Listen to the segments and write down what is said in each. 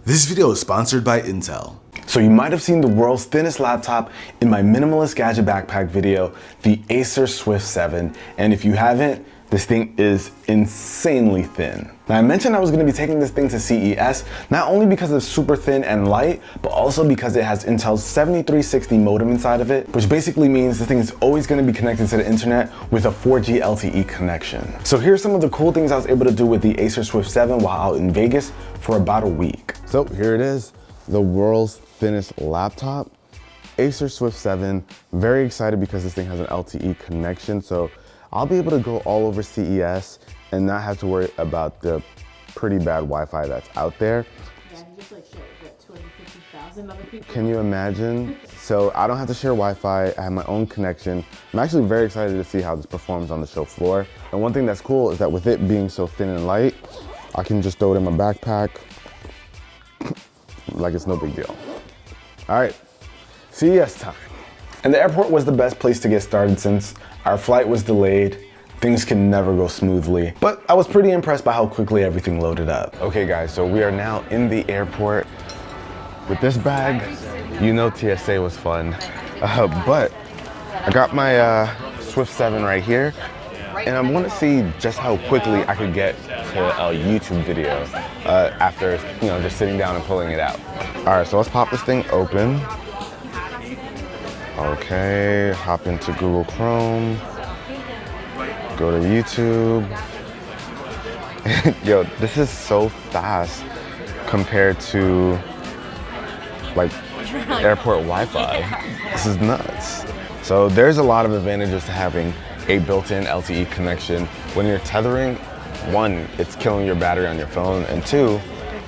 This video is sponsored by Intel. So you might have seen the world's thinnest laptop in my minimalist gadget backpack video, the Acer Swift 7. And if you haven't, this thing is insanely thin. Now I mentioned I was gonna be taking this thing to CES, not only because it's super thin and light, but also because it has Intel's 7360 modem inside of it, which basically means this thing is always gonna be connected to the internet with a 4G LTE connection. So here's some of the cool things I was able to do with the Acer Swift 7 while out in Vegas for about a week. So here it is, the world's thinnest laptop, Acer Swift 7. Very excited because this thing has an LTE connection, so I'll be able to go all over CES and not have to worry about the pretty bad Wi-Fi that's out there. Yeah, you just like share what, 250,000 other people? Can you imagine? So I don't have to share Wi-Fi, I have my own connection. I'm actually very excited to see how this performs on the show floor. And one thing that's cool is that with it being so thin and light, I can just throw it in my backpack like it's no big deal. All right, CES time. And the airport was the best place to get started since our flight was delayed. Things can never go smoothly, but I was pretty impressed by how quickly everything loaded up. Okay guys, so we are now in the airport with this bag. You know TSA was fun, but I got my Swift 7 right here, and I want to see just how quickly I could get to a YouTube video after, you know, just sitting down and pulling it out. All right, so let's pop this thing open. Okay, hop into Google Chrome, go to YouTube. Yo, this is so fast compared to like airport Wi-Fi. Yeah. This is nuts. So there's a lot of advantages to having a built-in LTE connection. When you're tethering, one, it's killing your battery on your phone, and two,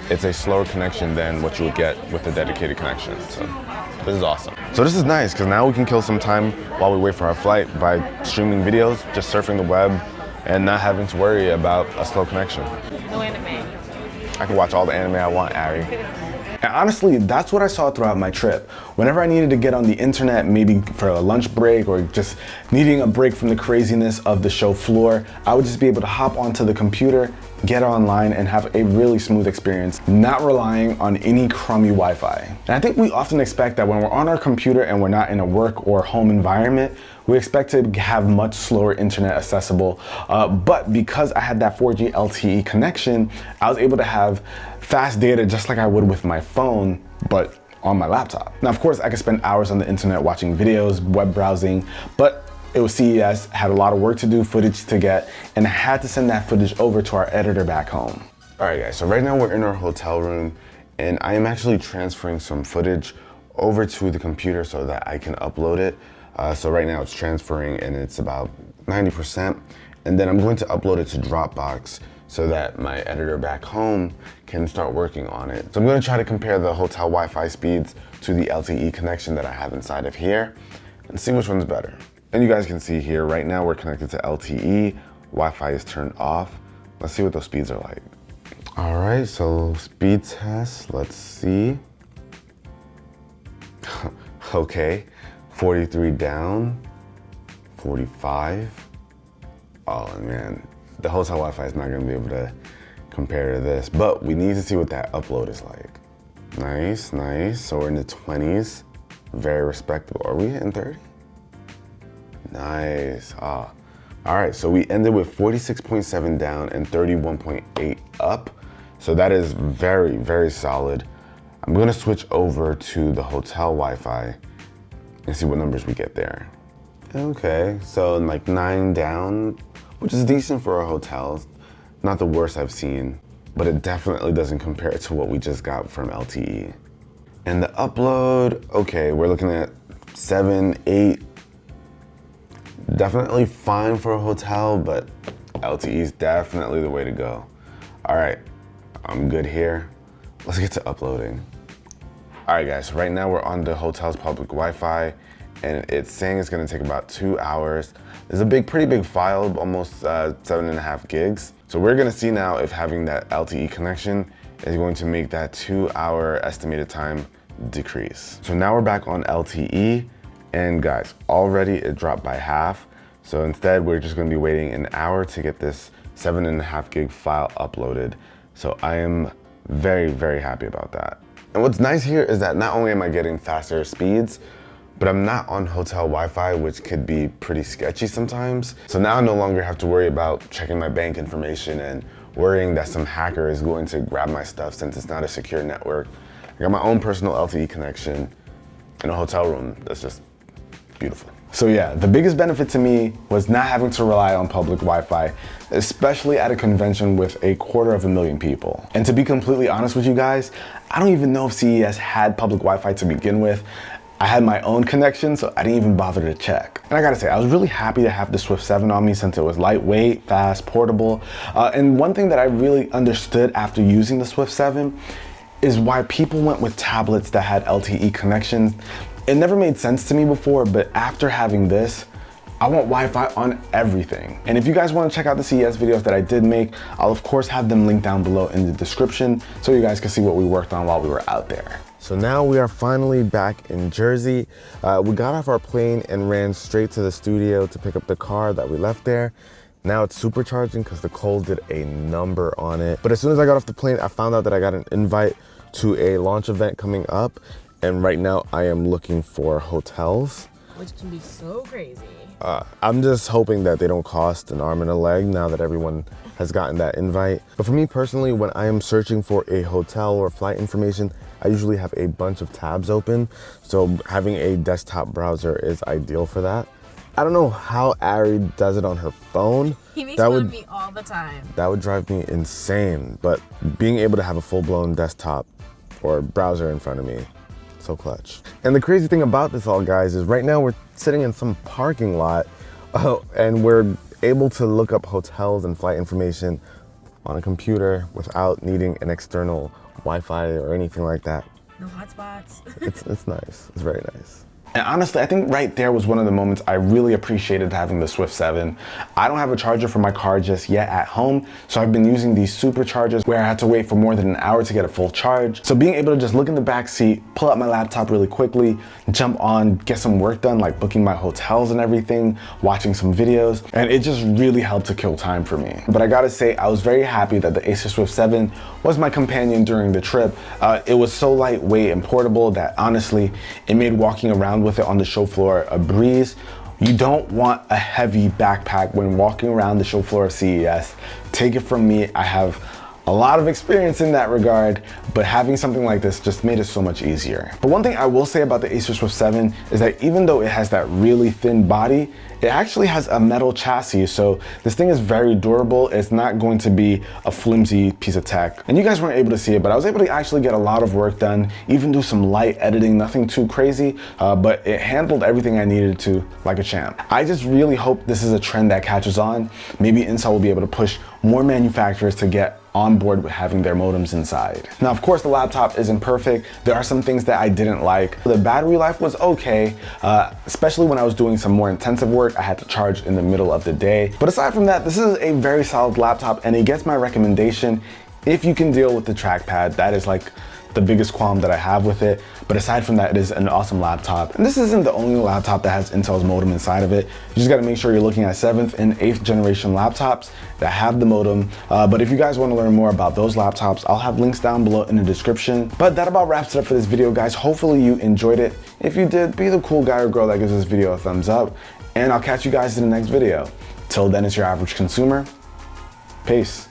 it's a slower connection than what you would get with a dedicated connection. So this is awesome. So this is nice because now we can kill some time while we wait for our flight by streaming videos, just surfing the web, and not having to worry about a slow connection. No anime. I can watch all the anime I want, Ari. And honestly, that's what I saw throughout my trip. Whenever I needed to get on the internet, maybe for a lunch break or just needing a break from the craziness of the show floor, I would just be able to hop onto the computer, get online, and have a really smooth experience, not relying on any crummy Wi-Fi. And I think we often expect that when we're on our computer and we're not in a work or home environment, we expect to have much slower internet accessible, but because I had that 4G LTE connection, I was able to have fast data just like I would with my phone, but on my laptop. Now, of course, I could spend hours on the internet watching videos, web browsing, but it was CES, had a lot of work to do, footage to get, and I had to send that footage over to our editor back home. All right, guys, so right now we're in our hotel room, and I am actually transferring some footage over to the computer so that I can upload it. So right now it's transferring and it's about 90%. And then I'm going to upload it to Dropbox so that my editor back home can start working on it. So I'm going to try to compare the hotel Wi-Fi speeds to the LTE connection that I have inside of here and see which one's better. And you guys can see here, right now we're connected to LTE, Wi-Fi is turned off. Let's see what those speeds are like. All right, so speed test, let's see. Okay. 43 down, 45. Oh man, the hotel Wi-Fi is not gonna be able to compare to this, but we need to see what that upload is like. Nice, nice. So we're in the 20s, very respectable. Are we hitting 30? Nice. All right, so we ended with 46.7 down and 31.8 up. So that is very, very solid. I'm gonna switch over to the hotel Wi-Fi and see what numbers we get there. Okay, so like 9 down, which is decent for a hotel. Not the worst I've seen, but it definitely doesn't compare to what we just got from LTE. And the upload, okay, we're looking at 7, 8. Definitely fine for a hotel, but LTE is definitely the way to go. All right, I'm good here. Let's get to uploading. All right guys, right now we're on the hotel's public Wi-Fi and it's saying it's gonna take about 2 hours. It's a pretty big file, almost 7.5 gigs. So we're gonna see now if having that LTE connection is going to make that 2-hour estimated time decrease. So now we're back on LTE, and guys, already it dropped by half. So instead, we're just gonna be waiting an hour to get this 7.5 gig file uploaded. So I am Very, very happy about that. And what's nice here is that not only am I getting faster speeds, but I'm not on hotel Wi-Fi, which could be pretty sketchy sometimes. So now I no longer have to worry about checking my bank information and worrying that some hacker is going to grab my stuff since it's not a secure network. I got my own personal LTE connection in a hotel room. That's just beautiful. So yeah, the biggest benefit to me was not having to rely on public Wi-Fi, especially at a convention with 250,000 people. And to be completely honest with you guys, I don't even know if CES had public Wi-Fi to begin with. I had my own connection, so I didn't even bother to check. And I gotta say, I was really happy to have the Swift 7 on me since it was lightweight, fast, portable. And one thing that I really understood after using the Swift 7 is why people went with tablets that had LTE connections. It never made sense to me before, but after having this, I want Wi-Fi on everything. And if you guys want to check out the CES videos that I did make, I'll of course have them linked down below in the description so you guys can see what we worked on while we were out there. So now we are finally back in Jersey. We got off our plane and ran straight to the studio to pick up the car that we left there. Now it's supercharging because the cold did a number on it. But as soon as I got off the plane, I found out that I got an invite to a launch event coming up. And right now I am looking for hotels. Which can be so crazy. I'm just hoping that they don't cost an arm and a leg now that everyone has gotten that invite. But for me personally, when I am searching for a hotel or flight information, I usually have a bunch of tabs open. So having a desktop browser is ideal for that. I don't know how Ari does it on her phone. He makes fun of me all the time. That would drive me insane. But being able to have a full-blown desktop or browser in front of me, so clutch. And the crazy thing about this all, guys, is right now we're sitting in some parking lot and we're able to look up hotels and flight information on a computer without needing an external Wi-Fi or anything like that. No hotspots. It's nice. It's very nice. And honestly, I think right there was one of the moments I really appreciated having the Swift 7. I don't have a charger for my car just yet at home, so I've been using these superchargers where I had to wait for more than an hour to get a full charge. So being able to just look in the back seat, pull out my laptop really quickly, jump on, get some work done, like booking my hotels and everything, watching some videos, and it just really helped to kill time for me. But I gotta say, I was very happy that the Acer Swift 7 was my companion during the trip. It was so lightweight and portable that honestly, it made walking around with it on the show floor a breeze. You don't want a heavy backpack when walking around the show floor of CES. Take it from me, I have a lot of experience in that regard, but having something like this just made it so much easier. But one thing I will say about the Acer Swift 7 is that even though it has that really thin body, it actually has a metal chassis, so this thing is very durable. It's not going to be a flimsy piece of tech. And you guys weren't able to see it, but I was able to actually get a lot of work done, even do some light editing, nothing too crazy, but it handled everything I needed to like a champ. I just really hope this is a trend that catches on. Maybe Intel will be able to push more manufacturers to get on board with having their modems inside. Now, of course, the laptop isn't perfect. There are some things that I didn't like. The battery life was okay, especially when I was doing some more intensive work. I had to charge in the middle of the day. But aside from that, this is a very solid laptop and it gets my recommendation if you can deal with the trackpad. That is like the biggest qualm that I have with it. But aside from that, it is an awesome laptop. And this isn't the only laptop that has Intel's modem inside of it. You just gotta make sure you're looking at 7th and 8th generation laptops that have the modem. But if you guys wanna learn more about those laptops, I'll have links down below in the description. But that about wraps it up for this video, guys. Hopefully you enjoyed it. If you did, be the cool guy or girl that gives this video a thumbs up. And I'll catch you guys in the next video. Till then, it's your average consumer. Peace.